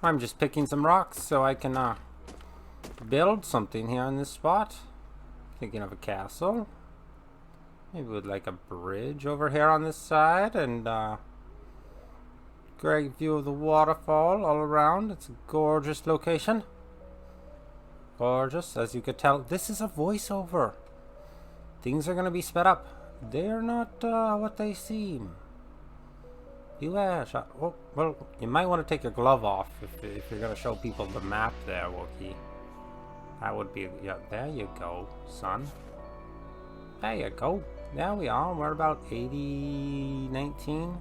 I'm just picking some rocks so I can build something here on this spot. Thinking of a castle. Maybe with like a bridge over here on this side, and great view of the waterfall all around. It's a gorgeous location. Gorgeous, as you could tell. This is a voiceover. Things are gonna be sped up. They're not what they seem. Beware. Oh, well, you might want to take your glove off if you're gonna show people the map there, Wookie. That would be, yeah, there you go, son. There you go. There we are. We're about 80, 19.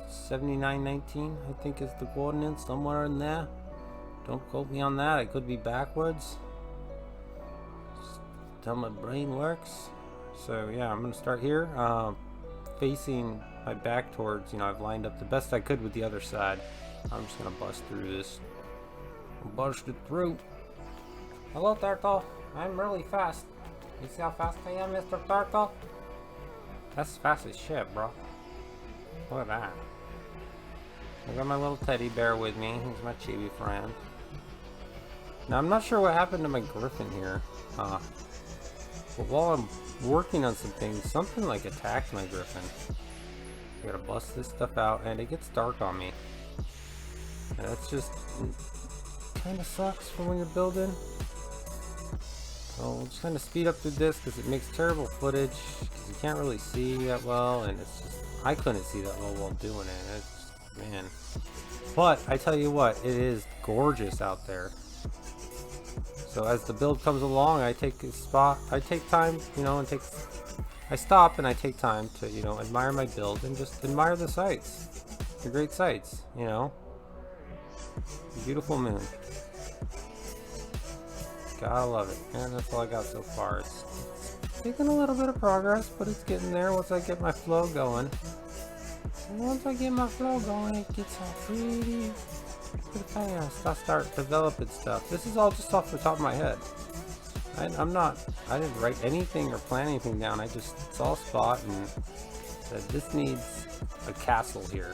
79, 19, I think is the coordinates, somewhere in there. Don't quote me on that. I could be backwards. Just how my brain works. So yeah, I'm gonna start here, facing my back towards, I've lined up the best I could with the other side. I'm just gonna bust through this. Bust it through. Hello, Turtle. I'm really fast. You see how fast I am, Mr. Turtle? That's fast as shit, bro. Look at that. I got my little teddy bear with me. He's my chibi friend. Now, I'm not sure what happened to my griffin here. But while I'm working on some things, something like attacked my griffin. I gotta bust this stuff out, and it gets dark on me. And that's just kind of sucks for when you're building. So we'll just kind of speed up through this because it makes terrible footage because you can't really see that well, and it's just, I couldn't see that well while doing it. It's just, man. But I tell you what, it is gorgeous out there. So as the build comes along, I take a spot, I take time, I stop and I take time to, admire my build and just admire the sights. The great sights, Beautiful moon. Gotta love it. And that's all I got so far. It's taking a little bit of progress, but it's getting there once I get my flow going. And once I get my flow going, it gets all pretty fast. I start developing stuff. This is all just off the top of my head. I didn't write anything or plan anything down. I just saw a spot and said, this needs a castle here.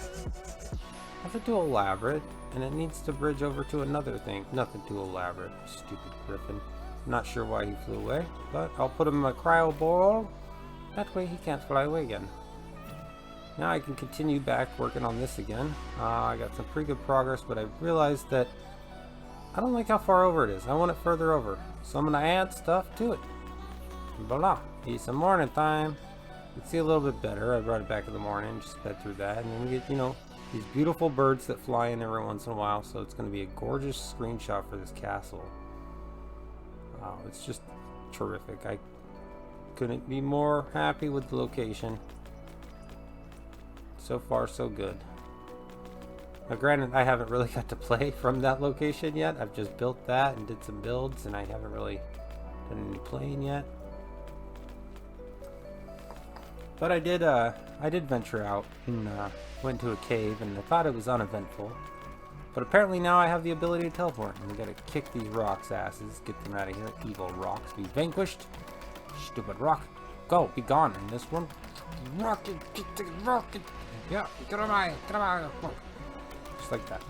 Nothing too elaborate, and it needs to bridge over to another thing. Nothing too elaborate. Stupid griffin. Not sure why he flew away, but I'll put him in my cryo ball. That way he can't fly away again. Now I can continue back working on this again. I got some pretty good progress, but I realized that I don't like how far over it is. I want it further over. So I'm going to add stuff to it. Voila. It's a morning time. You can see a little bit better. I brought it back in the morning, just sped through that. And then we get, these beautiful birds that fly in every once in a while. So it's going to be a gorgeous screenshot for this castle. It's just terrific. I couldn't be more happy with the location. So far, so good. Now, granted, I haven't really got to play from that location yet. I've just built that and did some builds, and I haven't really done any playing yet. But I did venture out and went to a cave, and I thought it was uneventful. But apparently now I have the ability to teleport, and we gotta kick these rocks' asses, get them out of here. Evil rocks, be vanquished. Stupid rock, go, be gone. And this one, rocket, rocket. Yeah, get on my, just like that.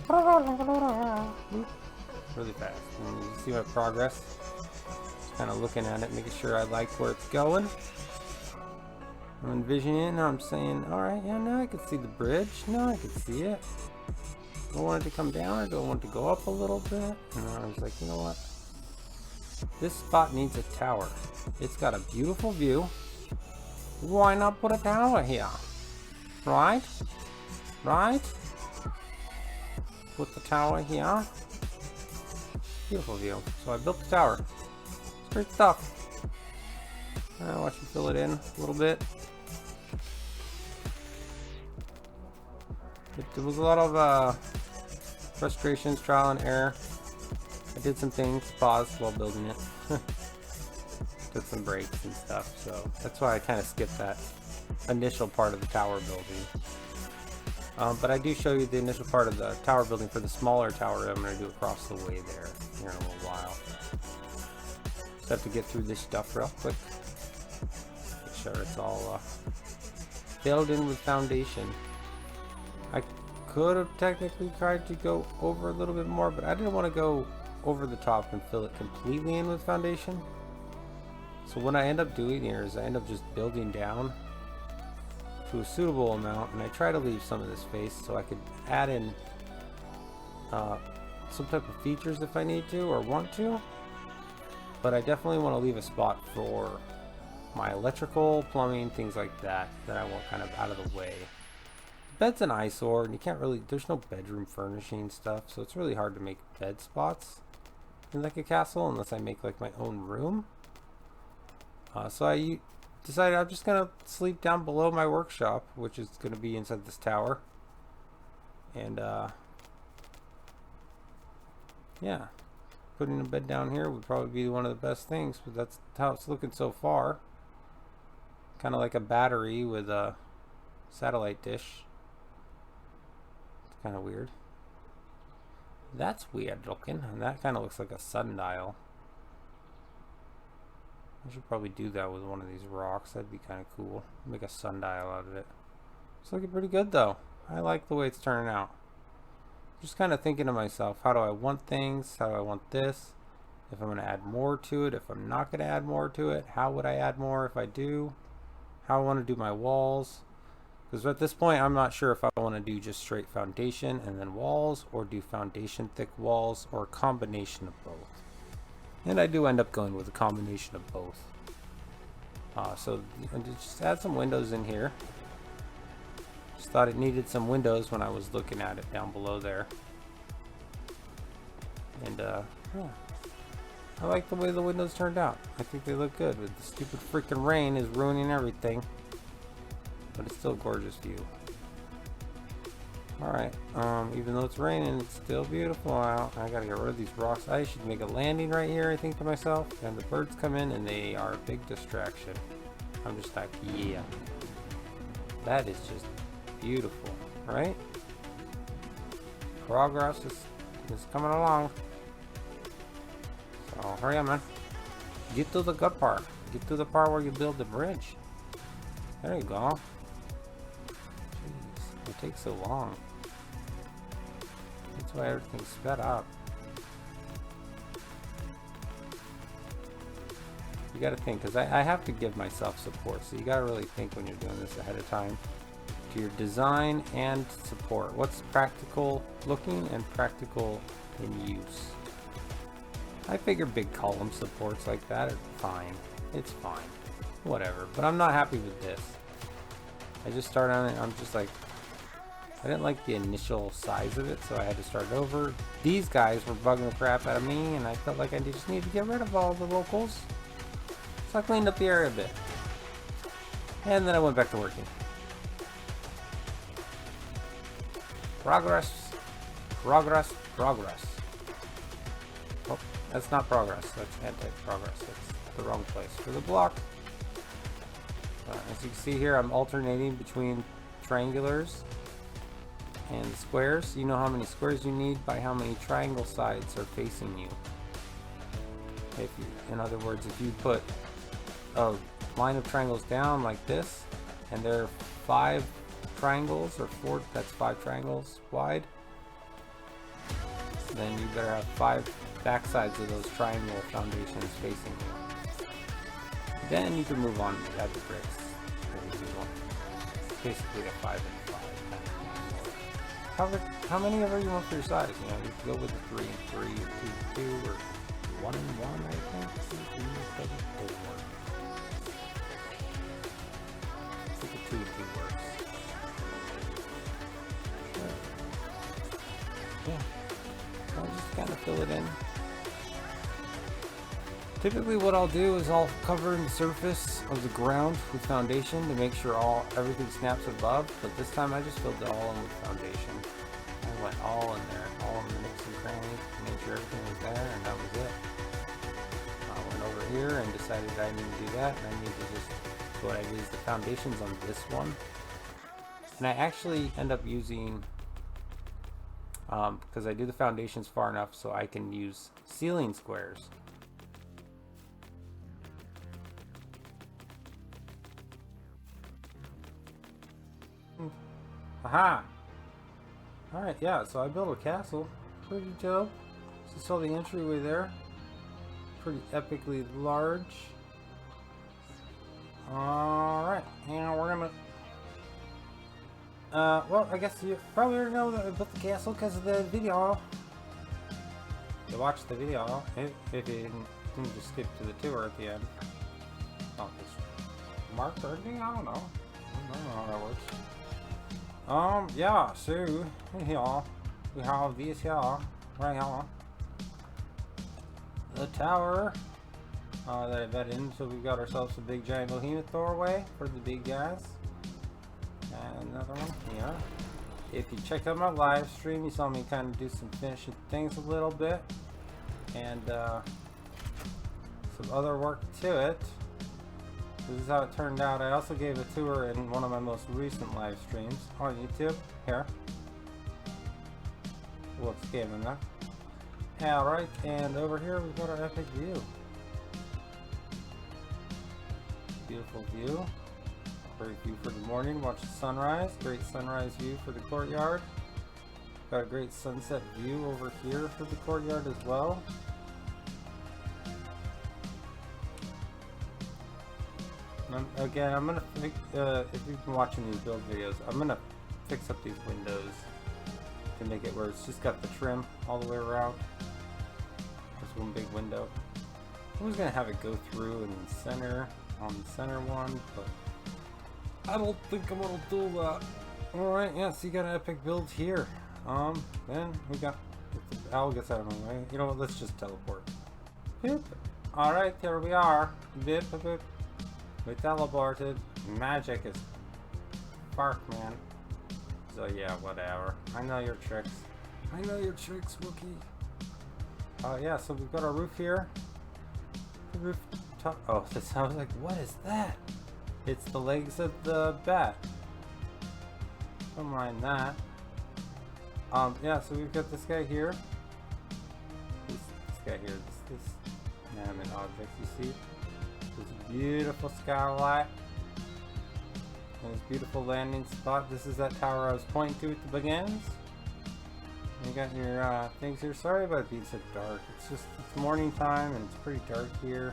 Really fast. And you see my progress. Just kind of looking at it, making sure I like where it's going. I'm envisioning it, and I'm saying, alright, yeah, now I can see the bridge. Now I can see it. Do I want it to come down, or do I want it to go up a little bit? And I was like, you know what? This spot needs a tower. It's got a beautiful view. Why not put a tower here? Right? Right? Put the tower here. Beautiful view. So I built the tower. It's great stuff. Watch me fill it in a little bit. There was a lot of frustrations, trial and error. I did some things, paused while building it. Took some breaks and stuff, so that's why I kind of skipped that initial part of the tower building. But I do show you the initial part of the tower building for the smaller tower I'm going to do across the way there here in a little while. Just have to get through this stuff real quick. Make sure it's all filled in with foundation. I could have technically tried to go over a little bit more, but I didn't want to go over the top and fill it completely in with foundation. So what I end up doing here is I end up just building down to a suitable amount, and I try to leave some of this space so I could add in some type of features if I need to or want to. But I definitely want to leave a spot for my electrical, plumbing, things like that I want kind of out of the way. The bed's an eyesore, and you can't really, there's no bedroom furnishing stuff, so it's really hard to make bed spots in like a castle unless I make like my own room. So I decided I'm just gonna sleep down below my workshop, which is gonna be inside this tower. And yeah, putting a bed down here would probably be one of the best things, but that's how it's looking so far. Kind of like a battery with a satellite dish. It's kind of weird. That's weird looking, and that kind of looks like a sundial. I should probably do that with one of these rocks. That'd be kind of cool. Make a sundial out of it. It's looking pretty good though. I like the way it's turning out. Just kind of thinking to myself, how do I want things? How do I want this? If I'm going to add more to it, if I'm not going to add more to it, how would I add more if I do? How I want to do my walls. Because at this point, I'm not sure if I want to do just straight foundation and then walls, or do foundation thick walls, or a combination of both. And I do end up going with a combination of both. So just add some windows in here. Just thought it needed some windows when I was looking at it down below there. And yeah, I like the way the windows turned out. I think they look good. With the stupid freaking rain is ruining everything. But it's still a gorgeous view. Alright, even though it's raining, it's still beautiful out. I gotta get rid of these rocks. I should make a landing right here, I think to myself. And the birds come in and they are a big distraction. I'm just like, yeah. That is just beautiful, right? Progress is coming along. So hurry up, man. Get to the good part. Get to the part where you build the bridge. There you go. Jeez, it takes so long. That's why everything's sped up. You gotta think, because I have to give myself support, so you gotta really think when you're doing this ahead of time. To your design and support. What's practical looking and practical in use? I figure big column supports like that are fine. It's fine. Whatever. But I'm not happy with this. I just started on it, I'm just like, I didn't like the initial size of it, so I had to start over. These guys were bugging the crap out of me, and I felt like I just needed to get rid of all the locals. So I cleaned up the area a bit. And then I went back to working. Progress. Progress. Progress. Oh, that's not progress. That's anti-progress. That's the wrong place for the block. As you can see here, I'm alternating between triangulars and squares. You know how many squares you need by how many triangle sides are facing you. If you, in other words, if you put a line of triangles down like this, and there are 5 triangles, or 4, that's 5 triangles wide, then you better have 5 backsides of those triangle foundations facing you. Then you can move on to add the bricks. Basically a 5 and 5. How many ever you want for your size? You know, you can go with a 3 and 3, or 2 and 2, or 1 and 1, I think. 2 and 2 doesn't work. I think a 2 and 2 works. Sure. Yeah. I'll just kind of fill it in. Typically what I'll do is I'll cover the surface of the ground with foundation to make sure everything snaps above, but this time I just filled it all in with foundation. I went all in there, all in the nooks and crannies, made sure everything was there, and that was it. I went over here and decided I need to do that, and I need to just, so what I did is the foundations on this one. And I actually end up using, because I do the foundations far enough so I can use ceiling squares. Aha! Alright, yeah, so I built a castle. Pretty dope. So you saw the entryway there. Pretty epically large. Alright, and we're gonna... well, I guess you probably already know that I built the castle because of the video. You watched the video, if you didn't just skip to the tour at the end. Oh, it's mark or anything? I don't know. I don't know how that works. Yeah, so, here, we have this here, right here. The tower, that I bet in, so we've got ourselves a big giant behemoth doorway for the big guys. And another one here. If you checked out my live stream, you saw me kind of do some finishing things a little bit. And, some other work to it. This is how it turned out. I also gave a tour in one of my most recent live streams on YouTube. Here. What's gaming that? Alright, and over here we've got our epic view. Beautiful view. Great view for the morning. Watch the sunrise. Great sunrise view for the courtyard. Got a great sunset view over here for the courtyard as well. Again, I'm gonna if you've been watching these build videos, I'm gonna fix up these windows to make it where it's just got the trim all the way around. Just one big window. I was gonna have it go through in the center on the center one, but I don't think I'm gonna do that. Alright, yeah, so you got an epic build here. Then we got, if the owl gets out of my way, you know what, let's just teleport. Boop. Alright, there we are. Boop, boop, boop. We teleported. Magic is spark, man. So yeah, whatever. I know your tricks. I know your tricks, Wookie. Yeah, so we've got our roof here. The roof top. Oh, this, I was like, what is that? It's the legs of the bat. Don't mind that. Yeah, so we've got this guy here. This guy here. This inanimate object, you see? This beautiful skylight. And this beautiful landing spot. This is that tower I was pointing to at the beginnings. And you got your things here. Sorry about it being so dark. It's morning time and it's pretty dark here.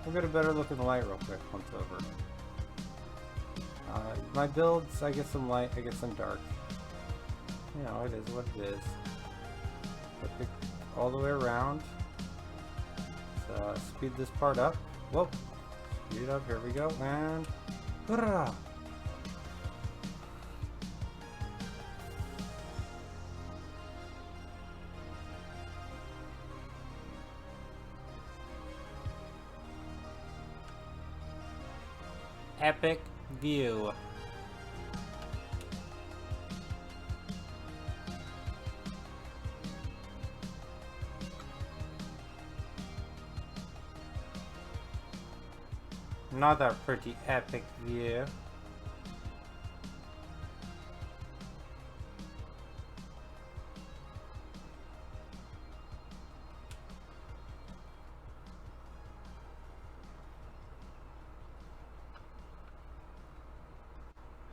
We'll get a better look at the light real quick once over. My builds, I get some light, I get some dark. You know, it is what it is. But all the way around. So speed this part up. Whoa. Speed it up, here we go, and hurrah! Epic view. Another pretty epic view.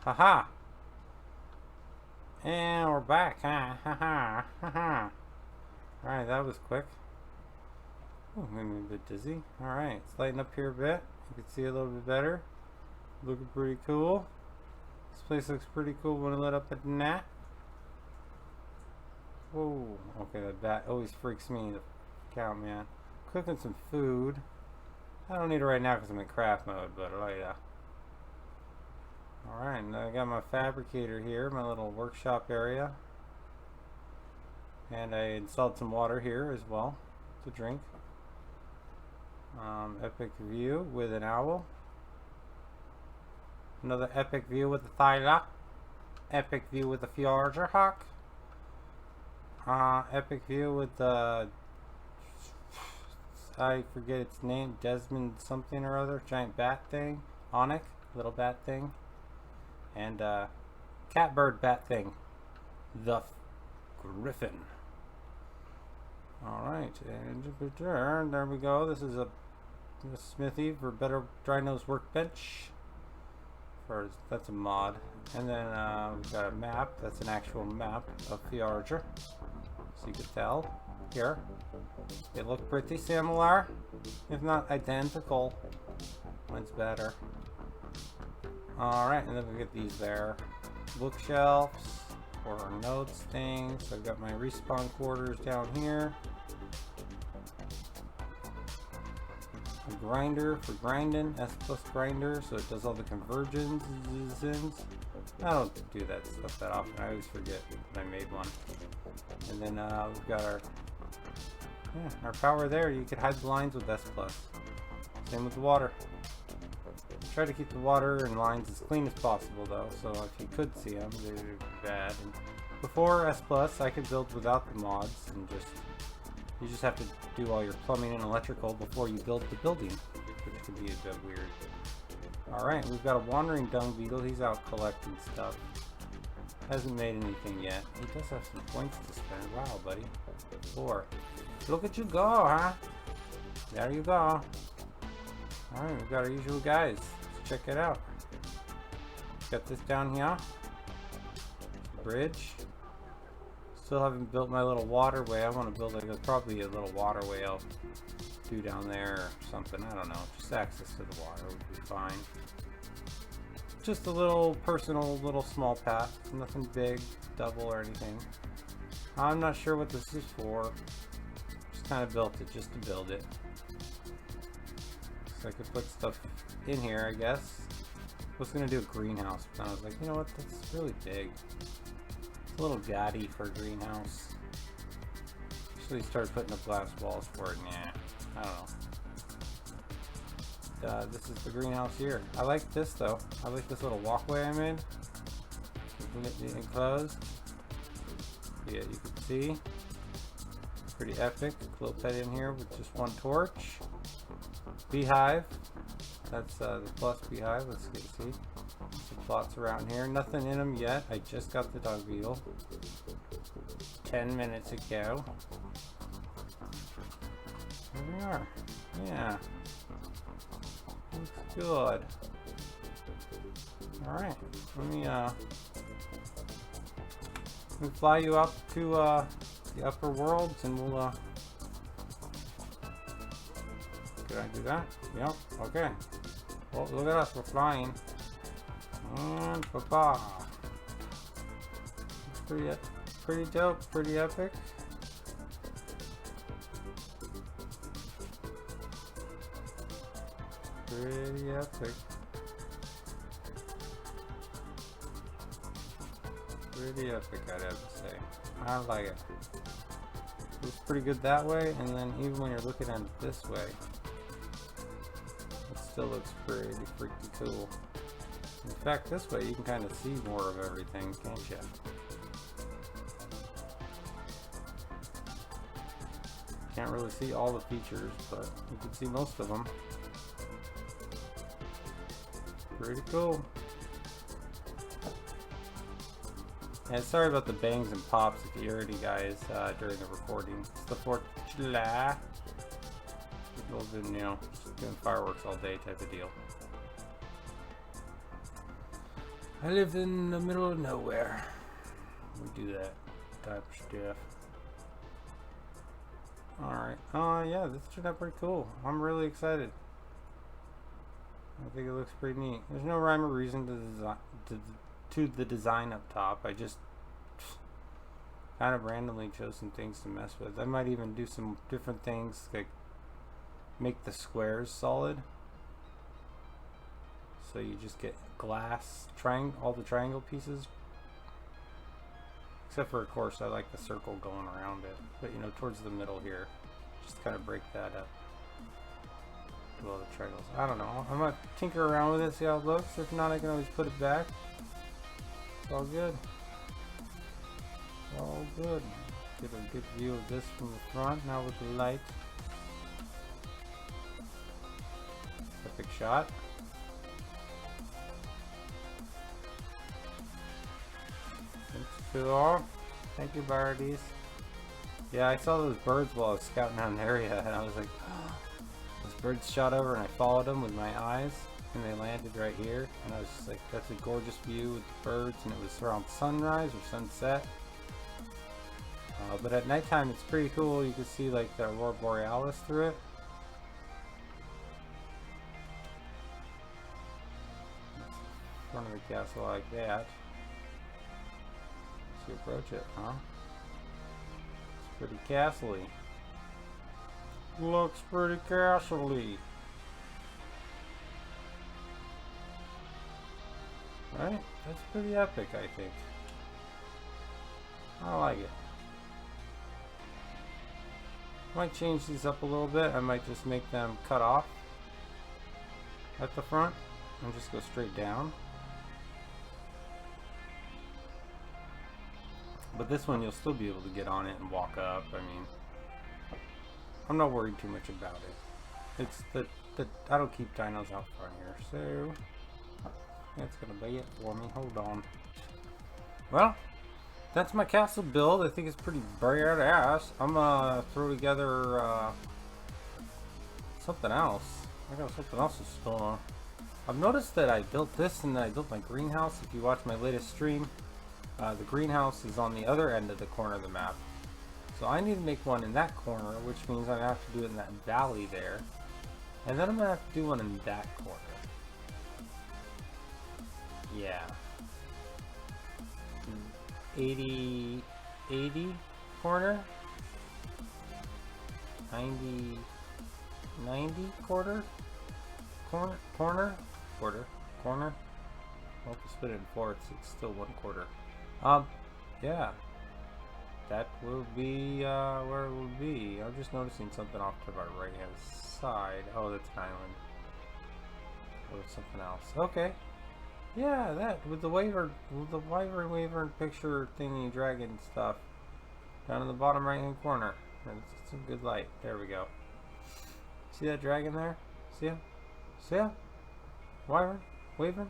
Haha! And we're back, huh? Haha! Haha! Alright, that was quick. Oh, made me a bit dizzy. Alright, let's lighten up here a bit. You can see a little bit better. Looking pretty cool. This place looks pretty cool when I lit up at night. Whoa. Okay, that bat always freaks me the cow, man. Cooking some food. I don't need it right now because I'm in craft mode, but oh yeah. Alright, now I got my fabricator here, my little workshop area. And I installed some water here as well to drink. Epic view with an owl. Another epic view with the Thyla. Epic view with the Fjordur hawk. Epic view with the I forget its name, Desmond something or other, giant bat thing. Onyx, little bat thing. And catbird bat thing. The Griffin. Alright, and there we go. This is a smithy for better dry nose workbench or that's a mod. And then we've got a map. That's an actual map of Fjordur. So you can tell here. They look pretty similar, if not identical. Mine's better. Alright, and then we get these there. Bookshelves for our notes things. So I've got my respawn quarters down here. A grinder for grinding, S+ grinder, so it does all the conversions. I don't do that stuff that often. I always forget that I made one. And then we've got our power there. You could hide the lines with S+. Same with the water. Try to keep the water and lines as clean as possible though, so if you could see them, they're bad. And before S+, I could build without the mods, and you just have to do all your plumbing and electrical before you build the building, which could be a bit weird. Alright, we've got a wandering dung beetle. He's out collecting stuff. Hasn't made anything yet. He does have some points to spend. Wow, buddy. 4. Look at you go, huh? There you go. Alright, we've got our usual guys. Let's check it out. Got this down here. Bridge. Still haven't built my little waterway. I want to build like probably a little waterway I'll do down there or something. I don't know. Just access to the water would be fine. Just a little personal, little small path. Nothing big, double or anything. I'm not sure what this is for. Just kind of built it just to build it. So I could put stuff in here, I guess. I was going to do a greenhouse, but I was like, you know what, that's really big. It's a little gaddy for a greenhouse. Actually started putting up glass walls for it. Nah, I don't know. This is the greenhouse here. I like this though. I like this little walkway I made. Keeping it enclosed. Yeah, you can see. Pretty epic. Little pet in here with just one torch. Beehive. That's the plus beehive. Let's see. Some plots around here. Nothing in them yet. I just got the dog beetle 10 minutes ago. Here we are. Yeah. Looks good. Alright. Let me fly you up to the upper worlds and we'll Did I do that? Yep, okay. Well, look at us, we're flying. And papa. Pretty dope, pretty epic. Pretty epic. Pretty epic, I'd have to say. I like it. Looks pretty good that way, and then even when you're looking at it this way, it still looks pretty freaking cool. In fact, this way you can kind of see more of everything, can't you? Can't really see all the features, but you can see most of them. Pretty cool. And sorry about the bangs and pops if you heard any guys during the recording. It's the 4th of July. People have been, you know, just doing fireworks all day type of deal. I live in the middle of nowhere. We do that type of stuff. Alright. Yeah, this turned out pretty cool. I'm really excited. I think it looks pretty neat. There's no rhyme or reason to the design up top. I just kind of randomly chose some things to mess with. I might even do some different things, like make the squares solid. So you just get glass, all the triangle pieces. Except for, of course, I like the circle going around it. But, you know, towards the middle here, just kind of break that up. Do all the triangles. I don't know. I'm going to tinker around with it, see how it looks. If not, I can always put it back. It's all good. All good. Get a good view of this from the front. Now with the light. Epic shot. Cool. Thank you, birdies. Yeah, I saw those birds while I was scouting out an area, and I was like, oh, those birds shot over, and I followed them with my eyes. and they landed right here, and I was just like, that's a gorgeous view with the birds, and it was around sunrise or sunset. But at nighttime it's pretty cool. You can see like the aurora borealis through it. Front of the castle like that. Let's you approach it, huh? It's pretty castle-y. Looks pretty castle-y. Right? That's pretty epic, I think. I like it. Might change these up a little bit. I might just make them cut off at the front and just go straight down. But this one you'll still be able to get on it and walk up. I mean, I'm not worried too much about it. It's the I don't keep dinos out front here, so that's gonna be it for me. Hold on. Well, that's my castle build. I think it's pretty badass. I'm gonna throw together something else. I got something else to store. I've noticed that I built this and then I built my greenhouse. If you watch my latest stream, the greenhouse is on the other end of the corner of the map. So I need to make one in that corner, which means I'm gonna have to do it in that valley there. And then I'm gonna have to do one in that corner. Yeah. 80 corner, 90 quarter, corner. Well, if you split it in fourths, it's still 1/4. Yeah, that will be where it will be. I'm just noticing something off to our right hand side. Oh, that's an island. Oh, it's something else. Okay. Yeah, that with the wyvern picture thingy dragon stuff down in the bottom right hand corner. It's some good light. There we go. See that dragon there? See him? See him? Wyvern? Weaver?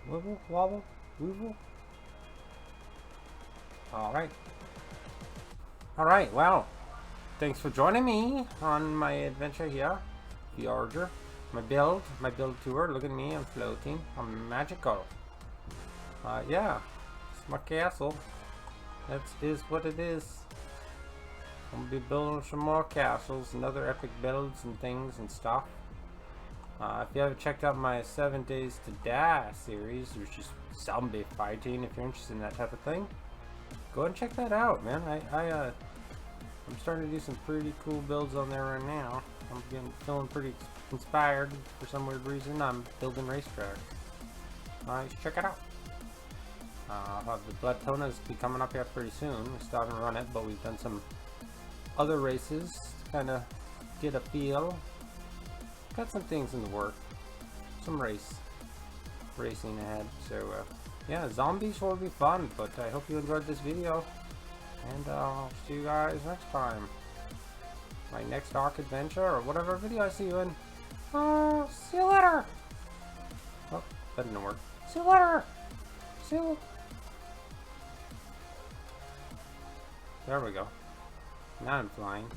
Wibble? Wobble? Weevil? Alright, well, thanks for joining me on my adventure here. Fjordur. My build tour. Look at me, I'm floating. I'm magical. Yeah, it's my castle. That is what it is. I'm gonna be building some more castles and other epic builds and things and stuff. If you haven't checked out my 7 Days to Die series, which is zombie fighting, if you're interested in that type of thing, go and check that out, man. I'm starting to do some pretty cool builds on there right now. I'm feeling pretty inspired for some weird reason. I'm building racetracks. Check it out. The Bloodtonas be coming up here pretty soon. We still haven't run it, but we've done some other races to kind of get a feel. Got some things in the work. Some racing ahead. So yeah, zombies will be fun. But I hope you enjoyed this video, and I'll see you guys next time. My next ARK adventure or whatever video I see you in. See you later. Oh, that didn't work. See you later. See you. There we go. Now I'm flying.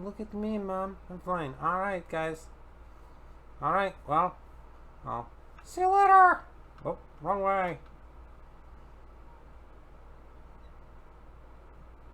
Look at me, Mom. I'm flying. Alright, guys. Alright, well, I'll see you later. Oh, wrong way.